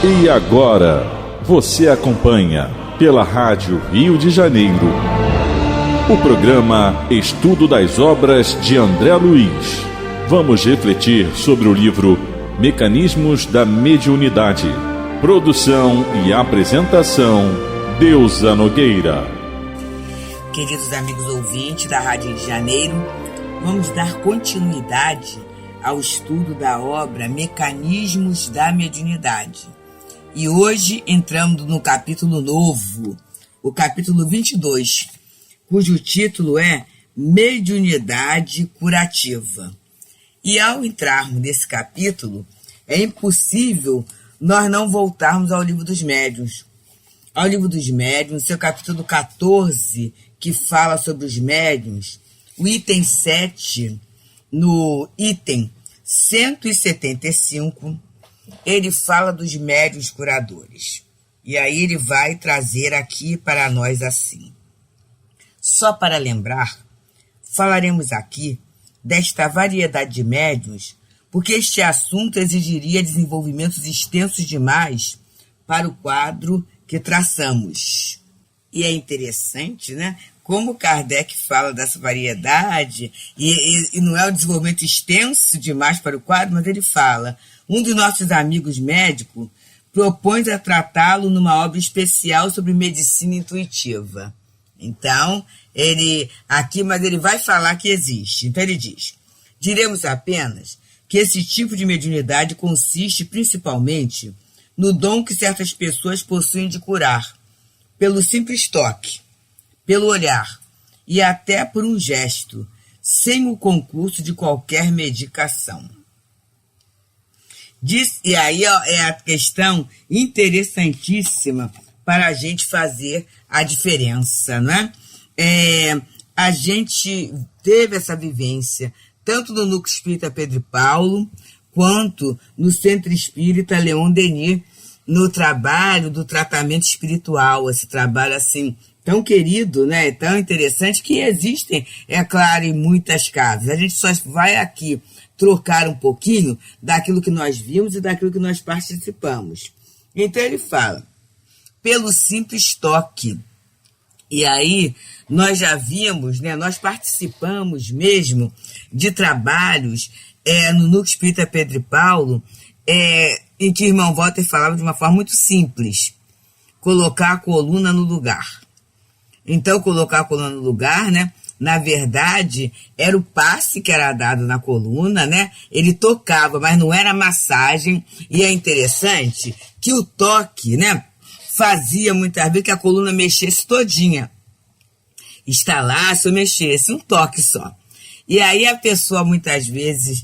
E agora, você acompanha pela Rádio Rio de Janeiro o programa Estudo das Obras de André Luiz. Vamos refletir sobre o livro Mecanismos da Mediunidade. Produção e apresentação, Deusa Nogueira. Queridos amigos ouvintes da Rádio Rio de Janeiro, vamos dar continuidade ao estudo da obra Mecanismos da Mediunidade. E hoje entramos no capítulo novo, o capítulo 22, cujo título é Mediunidade Curativa. E ao entrarmos nesse capítulo, é impossível nós não voltarmos ao Livro dos Médiuns. Ao Livro dos Médiuns, seu capítulo 14, que fala sobre os médiuns, o item 7, no item 175, ele fala dos médiuns curadores. E aí ele vai trazer aqui para nós assim. Só para lembrar, falaremos aqui desta variedade de médiuns, porque este assunto exigiria desenvolvimentos extensos demais para o quadro que traçamos. E é interessante, né? Como Kardec fala dessa variedade, e não é um desenvolvimento extenso demais para o quadro, mas ele fala, um dos nossos amigos médicos propõe a tratá-lo numa obra especial sobre medicina intuitiva. Então, mas ele vai falar que existe. Então ele diz, diremos apenas que esse tipo de mediunidade consiste principalmente no dom que certas pessoas possuem de curar, pelo simples toque, pelo olhar e até por um gesto, sem o concurso de qualquer medicação. E aí é a questão interessantíssima para a gente fazer a diferença, né? A gente teve essa vivência tanto no Núcleo Espírita Pedro e Paulo, quanto no Centro Espírita Leon Denis, no trabalho do tratamento espiritual, esse trabalho assim tão querido, né, tão interessante, que existem, é claro, em muitas casas. A gente só vai aqui trocar um pouquinho daquilo que nós vimos e daquilo que nós participamos. Então ele fala, pelo simples toque. E aí nós já vimos, né, nós participamos mesmo de trabalhos no Núcleo Espírita Pedro e Paulo, em que o irmão Walter falava de uma forma muito simples, colocar a coluna no lugar. Então, colocar a coluna no lugar, né? Na verdade, era o passe que era dado na coluna, né? Ele tocava, mas não era massagem. E é interessante que o toque, né? Fazia muitas vezes que a coluna mexesse todinha. Estalasse ou mexesse, um toque só. E aí a pessoa, muitas vezes,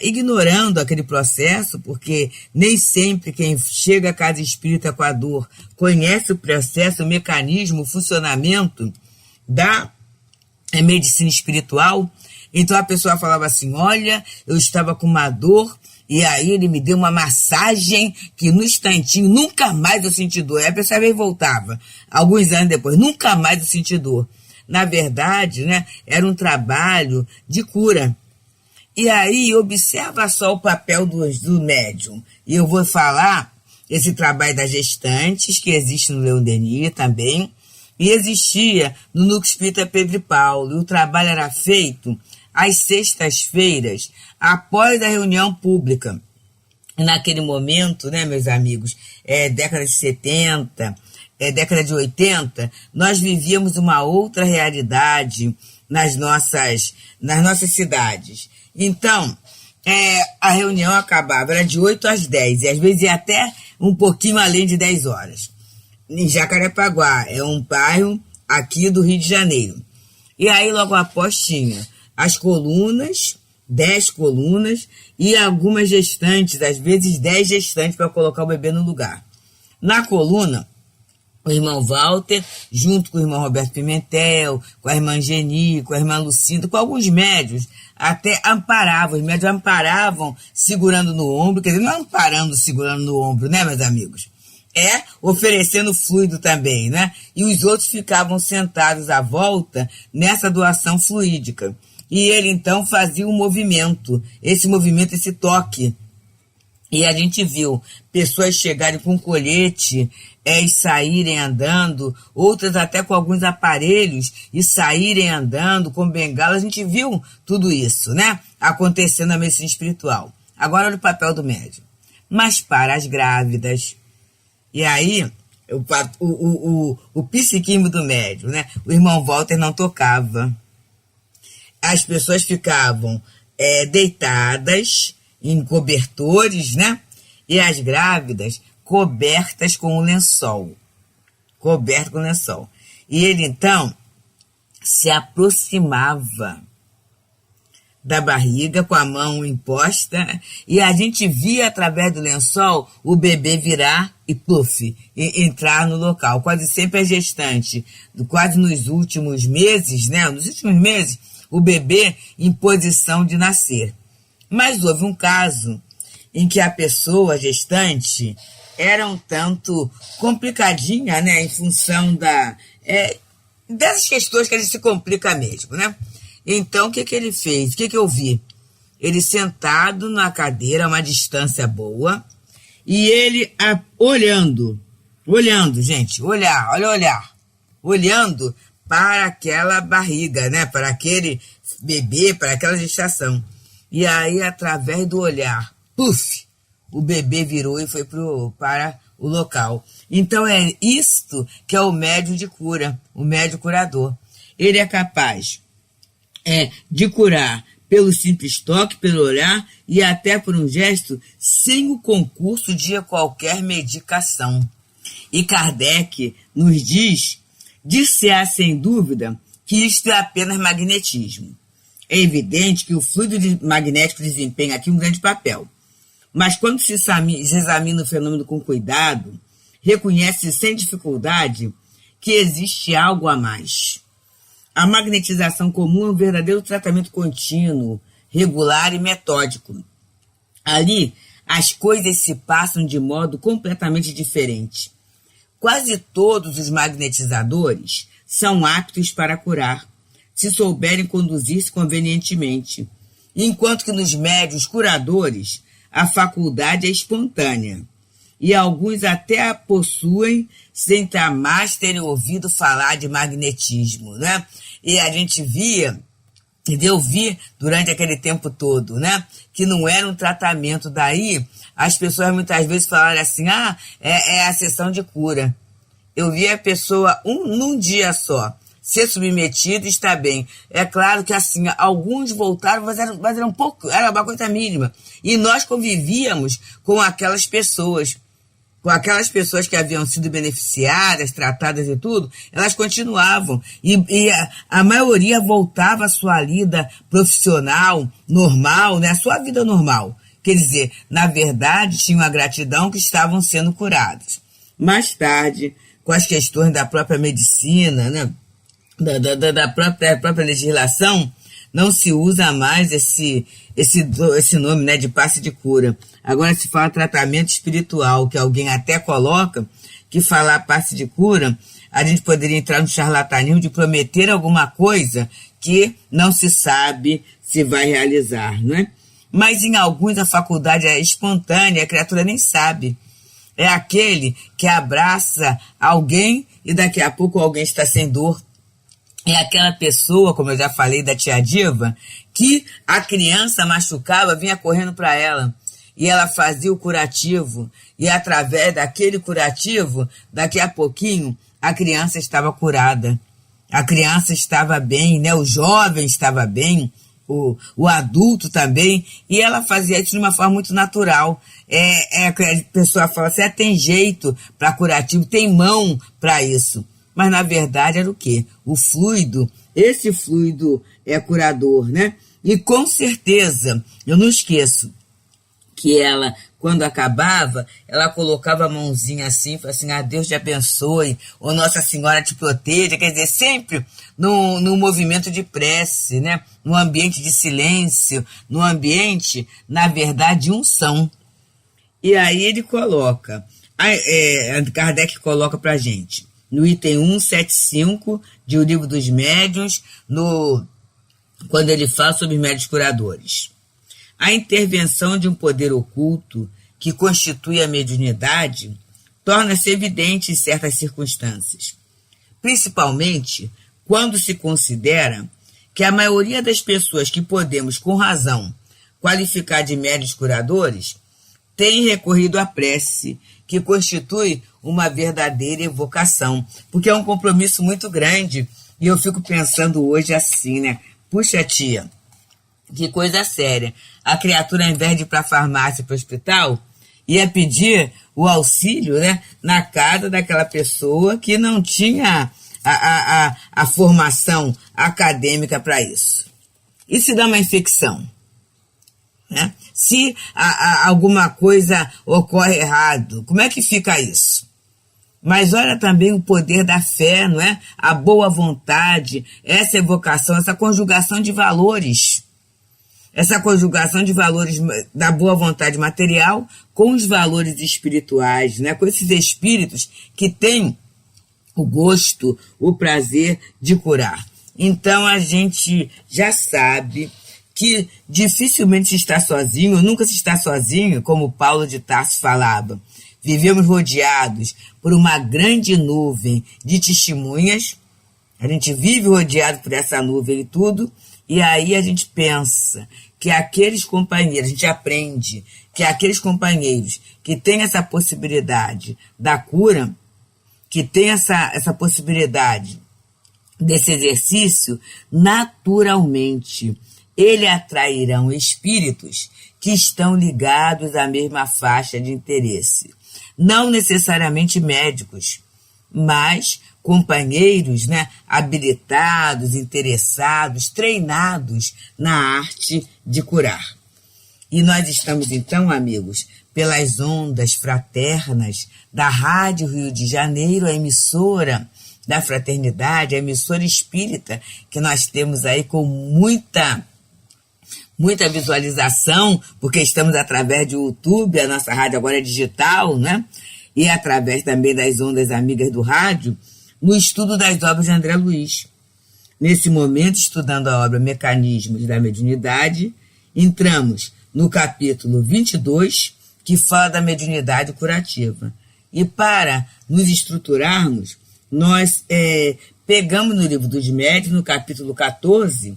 ignorando aquele processo, porque nem sempre quem chega à casa espírita com a dor conhece o processo, o mecanismo, o funcionamento da medicina espiritual. Então a pessoa falava assim, olha, eu estava com uma dor, e aí ele me deu uma massagem que no instantinho, nunca mais eu senti dor. Aí a pessoa veio e voltava, alguns anos depois, nunca mais eu senti dor. Na verdade, né, era um trabalho de cura. E aí, observa só o papel do médium. E eu vou falar esse trabalho das gestantes, que existe no Leon Denis também, e existia no Núcleo Espírita Pedro e Paulo. E o trabalho era feito às sextas-feiras, após a reunião pública. Naquele momento, né, meus amigos, década de 70, década de 80, nós vivíamos uma outra realidade nas nossas cidades. Então, a reunião acabava, era de 8 às 10, e às vezes ia até um pouquinho além de 10 horas. Em Jacarepaguá, é um bairro aqui do Rio de Janeiro. E aí, logo após, tinha as colunas, 10 colunas, e algumas gestantes, às vezes 10 gestantes para colocar o bebê no lugar. Na coluna, o irmão Walter, junto com o irmão Roberto Pimentel, com a irmã Geni, com a irmã Lucinda, com alguns médios, até amparavam, os médios amparavam segurando no ombro, quer dizer, não amparando segurando no ombro, né, meus amigos? Oferecendo fluido também, né? E os outros ficavam sentados à volta nessa doação fluídica. E ele, então, fazia um movimento, esse toque, E a gente viu pessoas chegarem com colete e saírem andando, outras até com alguns aparelhos e saírem andando com bengala. A gente viu tudo isso, né? Acontecendo na medicina espiritual. Agora olha o papel do médium. Mas para as grávidas, e aí o psiquismo do médium, né? O irmão Walter não tocava. As pessoas ficavam deitadas em cobertores, né? E as grávidas cobertas com o lençol. Coberto com o lençol. E ele, então, se aproximava da barriga com a mão imposta e a gente via através do lençol o bebê virar e, pluf, entrar no local. Quase sempre a gestante, quase nos últimos meses, né? Nos últimos meses, o bebê em posição de nascer. Mas houve um caso em que a pessoa gestante era um tanto complicadinha, né, em função dessas questões que a gente se complica mesmo, né? Então, o que ele fez? O que eu vi? Ele sentado na cadeira, a uma distância boa, e ele olhando, gente, olhando para aquela barriga, né, para aquele bebê, para aquela gestação. E aí, através do olhar, puf, o bebê virou e foi para o local. Então, é isto que é o médium de cura, o médium curador. Ele é capaz de curar pelo simples toque, pelo olhar e até por um gesto, sem o concurso de qualquer medicação. E Kardec nos diz, dir-se-á sem dúvida, que isto é apenas magnetismo. É evidente que o fluido magnético desempenha aqui um grande papel. Mas quando se examina o fenômeno com cuidado, reconhece sem dificuldade que existe algo a mais. A magnetização comum é um verdadeiro tratamento contínuo, regular e metódico. Ali, as coisas se passam de modo completamente diferente. Quase todos os magnetizadores são aptos para curar, se souberem conduzir-se convenientemente, enquanto que nos médiuns curadores a faculdade é espontânea, e alguns até a possuem sem jamais terem ouvido falar de magnetismo, né? E a gente eu vi durante aquele tempo todo, né? Que não era um tratamento. Daí, as pessoas muitas vezes falaram assim, é a sessão de cura. Eu vi a pessoa num dia só ser submetido e está bem. É claro que assim, alguns voltaram, mas era um pouco, era uma coisa mínima. E nós convivíamos com aquelas pessoas que haviam sido beneficiadas, tratadas e tudo, elas continuavam. E a maioria voltava à sua lida profissional, normal, né? A sua vida normal. Quer dizer, na verdade, tinham a gratidão que estavam sendo curados. Mais tarde, com as questões da própria medicina, né? Da própria legislação, não se usa mais esse nome, né, de passe de cura. Agora se fala tratamento espiritual, que alguém até coloca que falar passe de cura, a gente poderia entrar no charlatanismo de prometer alguma coisa que não se sabe se vai realizar, não é? Mas em alguns a faculdade é espontânea, a criatura nem sabe. É aquele que abraça alguém e daqui a pouco alguém está sem dor. É aquela pessoa, como eu já falei da tia Diva, que a criança machucava, vinha correndo para ela. E ela fazia o curativo. E através daquele curativo, daqui a pouquinho, a criança estava curada. A criança estava bem, né? O jovem estava bem, o adulto também. E ela fazia isso de uma forma muito natural. A pessoa fala assim, tem jeito para curativo, tem mão para isso. Mas, na verdade, era o quê? O fluido, esse fluido é curador, né? E, com certeza, eu não esqueço que ela, quando acabava, ela colocava a mãozinha assim, falava assim, Deus te abençoe, ou Nossa Senhora te proteja, quer dizer, sempre no movimento de prece, né? No ambiente de silêncio, no ambiente, na verdade, de unção. E aí ele coloca, Kardec coloca pra gente, no item 175 de O Livro dos Médiuns, quando ele fala sobre médiuns curadores. A intervenção de um poder oculto que constitui a mediunidade torna-se evidente em certas circunstâncias, principalmente quando se considera que a maioria das pessoas que podemos, com razão, qualificar de médiuns curadores, tem recorrido à prece, que constitui uma verdadeira evocação, porque é um compromisso muito grande. E eu fico pensando hoje assim, né? Puxa, tia, que coisa séria. A criatura, ao invés de ir para a farmácia, para o hospital, ia pedir o auxílio, né, na casa daquela pessoa que não tinha a formação acadêmica para isso. E se dá uma infecção? Né? Se alguma coisa ocorre errado, como é que fica isso? Mas olha também o poder da fé, não é? A boa vontade, essa evocação, essa conjugação de valores. Essa conjugação de valores da boa vontade material com os valores espirituais, né? Com esses espíritos que têm o gosto, o prazer de curar. Então a gente já sabe que dificilmente se está sozinho, nunca se está sozinho, como Paulo de Tarso falava. Vivemos rodeados por uma grande nuvem de testemunhas, a gente vive rodeado por essa nuvem e tudo, e aí a gente pensa que aqueles companheiros, a gente aprende que aqueles companheiros que têm essa possibilidade da cura, que têm essa possibilidade desse exercício, naturalmente, ele atrairão espíritos que estão ligados à mesma faixa de interesse. Não necessariamente médicos, mas companheiros, né, habilitados, interessados, treinados na arte de curar. E nós estamos então, amigos, pelas ondas fraternas da Rádio Rio de Janeiro, a emissora da fraternidade, a emissora espírita, que nós temos aí com muita visualização, porque estamos através do YouTube, a nossa rádio agora é digital, né? E através também das ondas amigas do rádio, no estudo das obras de André Luiz. Nesse momento, estudando a obra Mecanismos da Mediunidade, entramos no capítulo 22, que fala da mediunidade curativa. E para nos estruturarmos, nós pegamos no livro dos médiuns, no capítulo 14,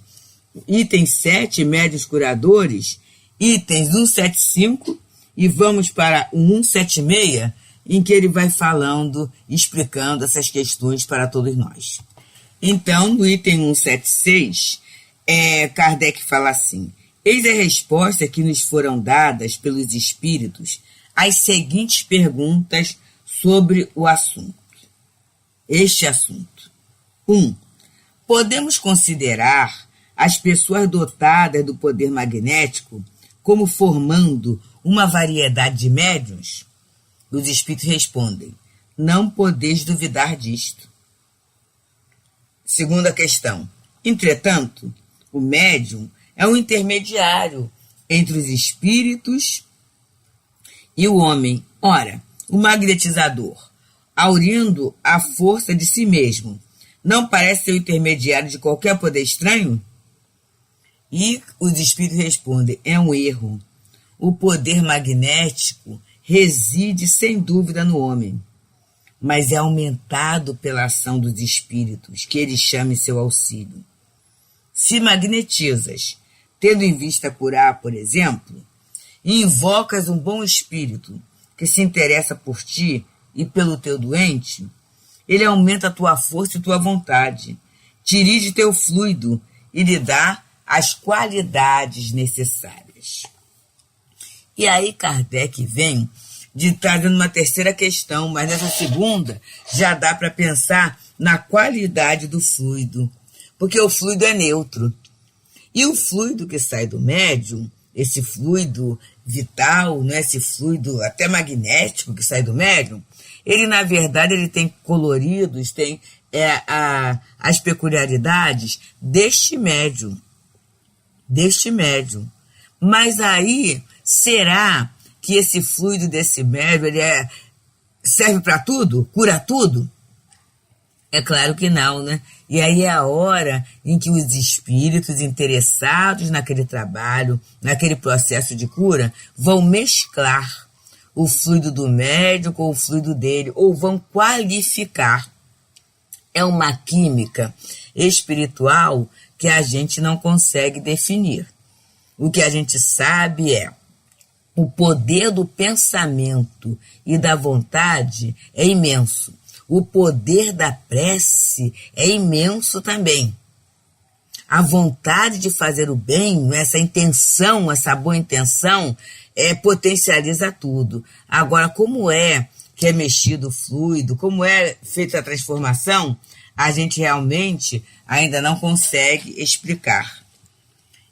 item 7, médiuns curadores, itens 175, e vamos para o 176, em que ele vai falando, explicando essas questões para todos nós. Então, no item 176, Kardec fala assim: eis a resposta que nos foram dadas pelos espíritos às seguintes perguntas sobre o assunto. Este assunto. 1. Podemos considerar as pessoas dotadas do poder magnético como formando uma variedade de médiuns? Os espíritos respondem: não podeis duvidar disto. Segunda questão. Entretanto, o médium é um intermediário entre os espíritos e o homem. Ora, o magnetizador, aurindo a força de si mesmo, não parece ser o intermediário de qualquer poder estranho? E os espíritos respondem: é um erro. O poder magnético reside sem dúvida no homem, mas é aumentado pela ação dos espíritos, que ele chama em seu auxílio. Se magnetizas, tendo em vista curar, por exemplo, e invocas um bom espírito que se interessa por ti e pelo teu doente, ele aumenta a tua força e tua vontade, dirige teu fluido e lhe dá as qualidades necessárias. E aí Kardec vem trazendo uma terceira questão, mas nessa segunda já dá para pensar na qualidade do fluido, porque o fluido é neutro. E o fluido que sai do médium, esse fluido vital, né, esse fluido até magnético que sai do médium, ele na verdade ele tem coloridos, tem as peculiaridades deste médium. Mas aí, será que esse fluido desse médium ele serve para tudo? Cura tudo? É claro que não, né? E aí é a hora em que os espíritos interessados naquele trabalho, naquele processo de cura, vão mesclar o fluido do médico ou o fluido dele, ou vão qualificar. É uma química espiritual que a gente não consegue definir. O que a gente sabe é o poder do pensamento e da vontade é imenso. O poder da prece é imenso também. A vontade de fazer o bem, essa intenção, essa boa intenção, potencializa tudo. Agora, como é que é mexido o fluido, como é feita a transformação, a gente realmente ainda não consegue explicar.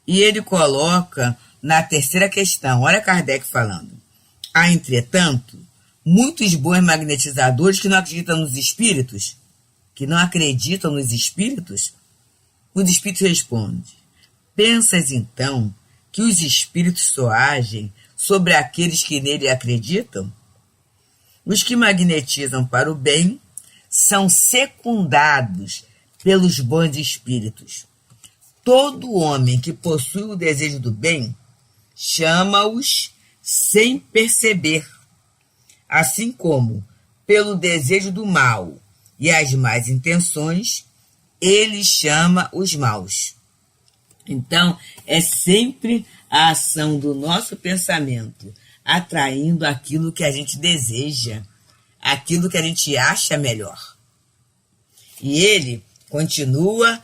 E ele coloca na terceira questão, olha Kardec falando. Há, entretanto, muitos bons magnetizadores que não acreditam nos espíritos. Os espíritos respondem: pensas então que os espíritos só agem sobre aqueles que nele acreditam? Os que magnetizam para o bem são secundados pelos bons espíritos. Todo homem que possui o desejo do bem chama-os sem perceber, assim como, pelo desejo do mal e as más intenções, ele chama os maus. Então, é sempre a ação do nosso pensamento atraindo aquilo que a gente deseja, aquilo que a gente acha melhor. E ele continua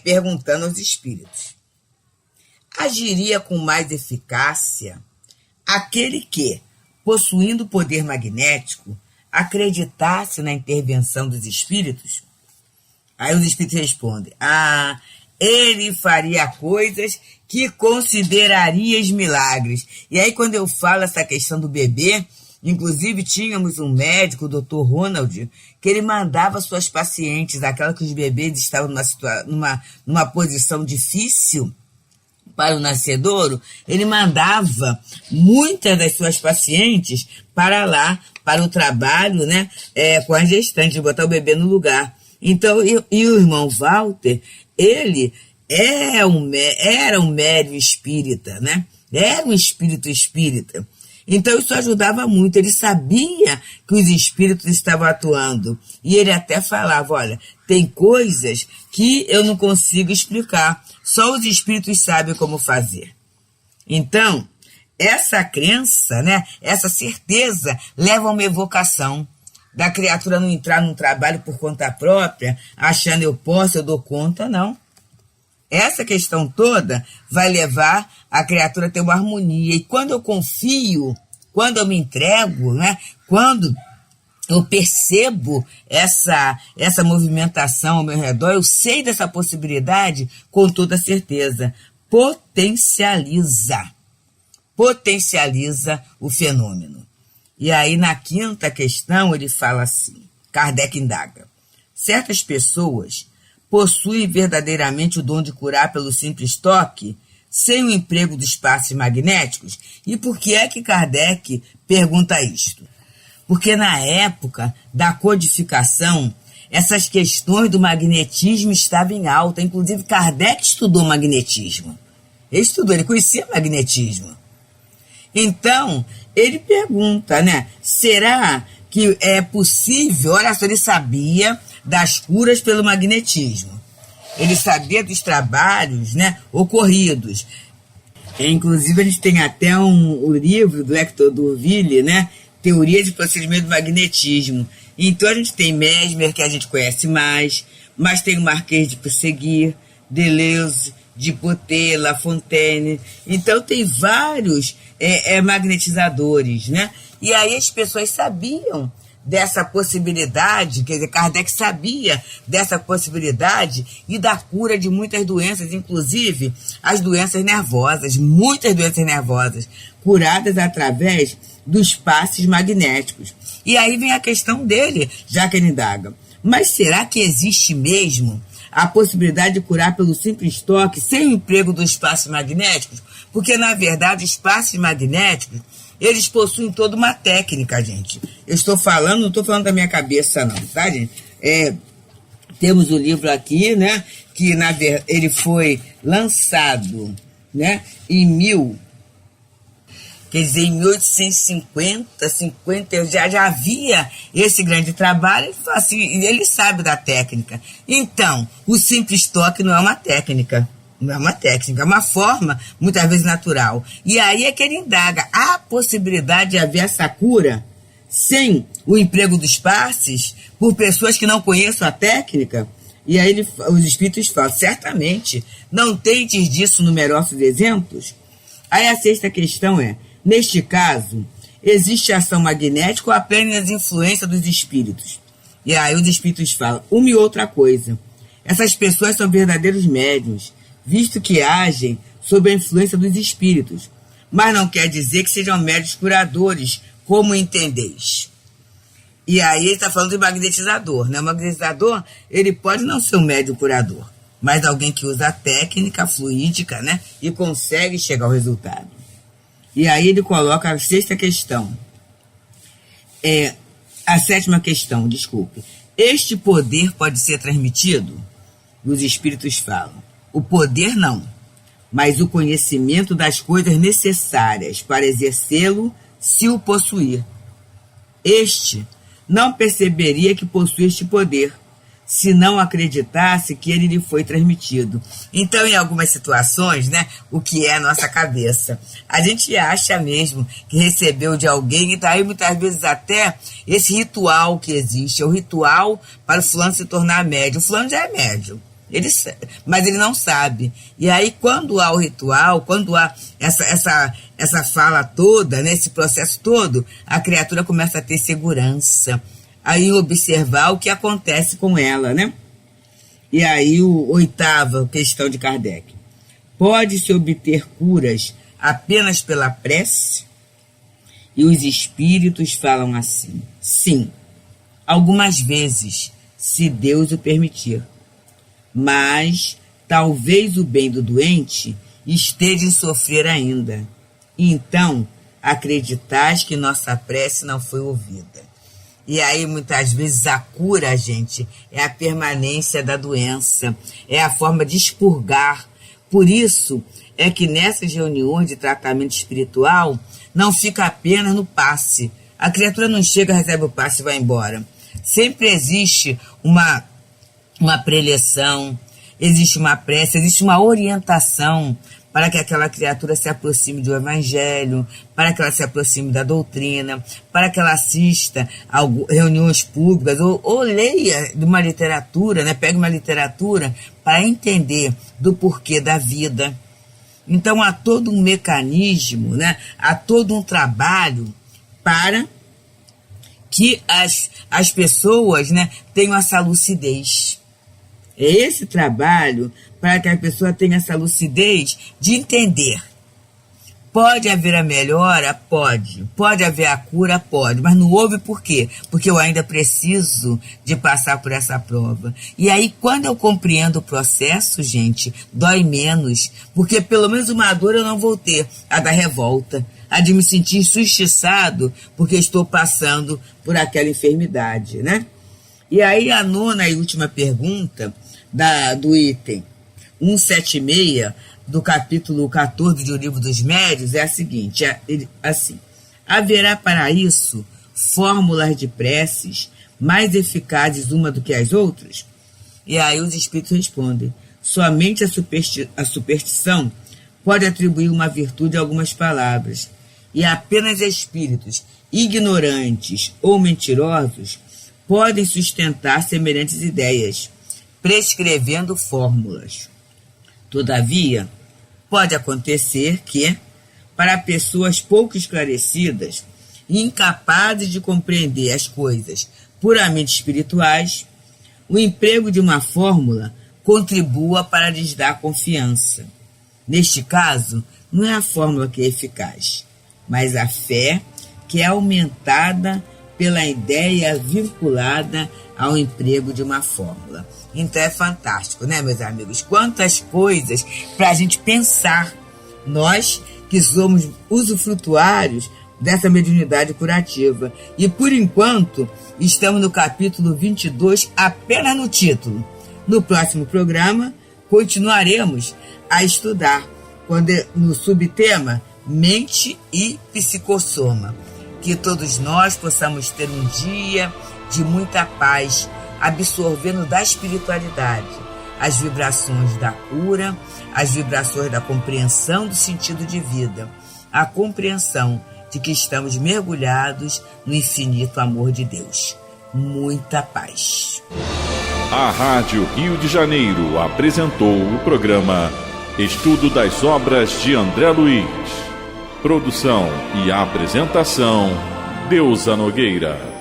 perguntando aos espíritos: agiria com mais eficácia aquele que, possuindo o poder magnético, acreditasse na intervenção dos espíritos? Aí os espíritos respondem: ele faria coisas que considerarias milagres. E aí, quando eu falo essa questão do bebê, inclusive tínhamos um médico, o Dr. Ronald, que ele mandava suas pacientes, aquela que os bebês estavam numa posição difícil para o nascedouro, ele mandava muitas das suas pacientes para lá, para o trabalho, né, com as gestantes, botar o bebê no lugar. Então, e o irmão Walter, ele era um médium espírita, né? Era um espírito espírita. Então, isso ajudava muito. Ele sabia que os espíritos estavam atuando. E ele até falava: olha, tem coisas que eu não consigo explicar. Só os espíritos sabem como fazer. Então, essa crença, né, essa certeza, leva a uma evocação da criatura não entrar num trabalho por conta própria, achando eu posso, eu dou conta, não. Essa questão toda vai levar a criatura a ter uma harmonia. E quando eu confio, quando eu me entrego, né, quando eu percebo essa movimentação ao meu redor, eu sei dessa possibilidade com toda certeza. Potencializa o fenômeno. E aí, na quinta questão, ele fala assim, Kardec indaga: certas pessoas possuem verdadeiramente o dom de curar pelo simples toque, sem o emprego dos passes magnéticos? E por que é que Kardec pergunta isto? Porque na época da codificação, essas questões do magnetismo estavam em alta. Inclusive, Kardec estudou magnetismo. Ele conhecia magnetismo. Então, ele pergunta, né? Será que é possível? Olha só, ele sabia das curas pelo magnetismo. Ele sabia dos trabalhos, né, ocorridos. Inclusive, a gente tem até o livro do Hector D'Urville, né? Teoria de procedimento do magnetismo. Então, a gente tem Mesmer, que a gente conhece mais, mas tem o Marquês de Purseguir, Deleuze, Dipotê, La Fontaine. Então, tem vários magnetizadores, né? E aí as pessoas sabiam dessa possibilidade, quer dizer, Kardec sabia dessa possibilidade e da cura de muitas doenças, inclusive as doenças nervosas, muitas doenças nervosas, curadas através dos passes magnéticos. E aí vem a questão dele, já que ele indaga: mas será que existe mesmo a possibilidade de curar pelo simples toque, sem o emprego dos passes magnéticos? Porque, na verdade, os passes magnéticos, eles possuem toda uma técnica, gente. Eu estou falando, não estou falando da minha cabeça, não, tá, gente? Temos o livro aqui, né, que ele foi lançado, né, em Quer dizer, em 1850, 50, já havia esse grande trabalho, assim, ele sabe da técnica. Então, o simples toque não é uma técnica. Não é uma técnica, é uma forma, muitas vezes, natural. E aí é que ele indaga. Há possibilidade de haver essa cura sem o emprego dos passes por pessoas que não conheçam a técnica? E aí os espíritos falam, certamente, não tendes disso numerosos exemplos? Aí a sexta questão é, neste caso, existe ação magnética ou apenas influência dos espíritos? E aí os espíritos falam, uma e outra coisa. Essas pessoas são verdadeiros médiuns, visto que agem sob a influência dos espíritos. Mas não quer dizer que sejam médiuns curadores, como entendeis. E aí ele está falando de magnetizador, né? O magnetizador, ele pode não ser um médium curador, mas alguém que usa a técnica fluídica, né? E consegue chegar ao resultado. E aí ele coloca a sexta questão. A sétima questão, desculpe. Este poder pode ser transmitido? Os espíritos falam. O poder não, mas o conhecimento das coisas necessárias para exercê-lo, se o possuir. Este não perceberia que possui este poder, se não acreditasse que ele lhe foi transmitido. Então, em algumas situações, né, o que é a nossa cabeça? A gente acha mesmo que recebeu de alguém, e daí muitas vezes até esse ritual que existe, é o ritual para o fulano se tornar médium. O fulano já é médium, mas ele não sabe. E aí, quando há o ritual, quando há essa fala toda, né, esse processo todo, a criatura começa a ter segurança, aí observar o que acontece com ela, né? E aí, oitava questão de Kardec. Pode-se obter curas apenas pela prece? E os espíritos falam assim, sim, algumas vezes, se Deus o permitir. Mas talvez o bem do doente esteja em sofrer ainda. E então, acreditais que nossa prece não foi ouvida. E aí, muitas vezes, a cura, gente, é a permanência da doença, é a forma de expurgar. Por isso, é que nessas reuniões de tratamento espiritual, não fica apenas no passe. A criatura não chega, recebe o passe e vai embora. Sempre existe uma preleção, existe uma prece, existe uma orientação para que aquela criatura se aproxime do evangelho, para que ela se aproxime da doutrina, para que ela assista a reuniões públicas ou leia de uma literatura, né? Pegue uma literatura para entender do porquê da vida. Então há todo um mecanismo, né? Há todo um trabalho para que as pessoas, né, tenham essa lucidez. É esse trabalho para que a pessoa tenha essa lucidez de entender. Pode haver a melhora? Pode. Pode haver a cura? Pode. Mas não houve por quê? Porque eu ainda preciso de passar por essa prova. E aí, quando eu compreendo o processo, gente, dói menos. Porque pelo menos uma dor eu não vou ter, a da revolta, a de me sentir injustiçado porque estou passando por aquela enfermidade, né? E aí a nona e última pergunta do item 176 do capítulo 14 do Livro dos Médiuns é a seguinte, assim, haverá para isso fórmulas de preces mais eficazes uma do que as outras? E aí os espíritos respondem, somente a superstição pode atribuir uma virtude a algumas palavras, e apenas espíritos ignorantes ou mentirosos podem sustentar semelhantes ideias, prescrevendo fórmulas. Todavia, pode acontecer que, para pessoas pouco esclarecidas e incapazes de compreender as coisas puramente espirituais, o emprego de uma fórmula contribua para lhes dar confiança. Neste caso, não é a fórmula que é eficaz, mas a fé que é aumentada pela ideia vinculada ao emprego de uma fórmula. Então é fantástico, né, meus amigos? Quantas coisas para a gente pensar, nós que somos usufrutuários dessa mediunidade curativa. E por enquanto, estamos no capítulo 22, apenas no título. No próximo programa, continuaremos a estudar, no subtema mente e psicossoma. Que todos nós possamos ter um dia de muita paz, absorvendo da espiritualidade as vibrações da cura, as vibrações da compreensão do sentido de vida, a compreensão de que estamos mergulhados no infinito amor de Deus. Muita paz. A Rádio Rio de Janeiro apresentou o programa Estudo das Obras de André Luiz. Produção e apresentação, Deusa Nogueira.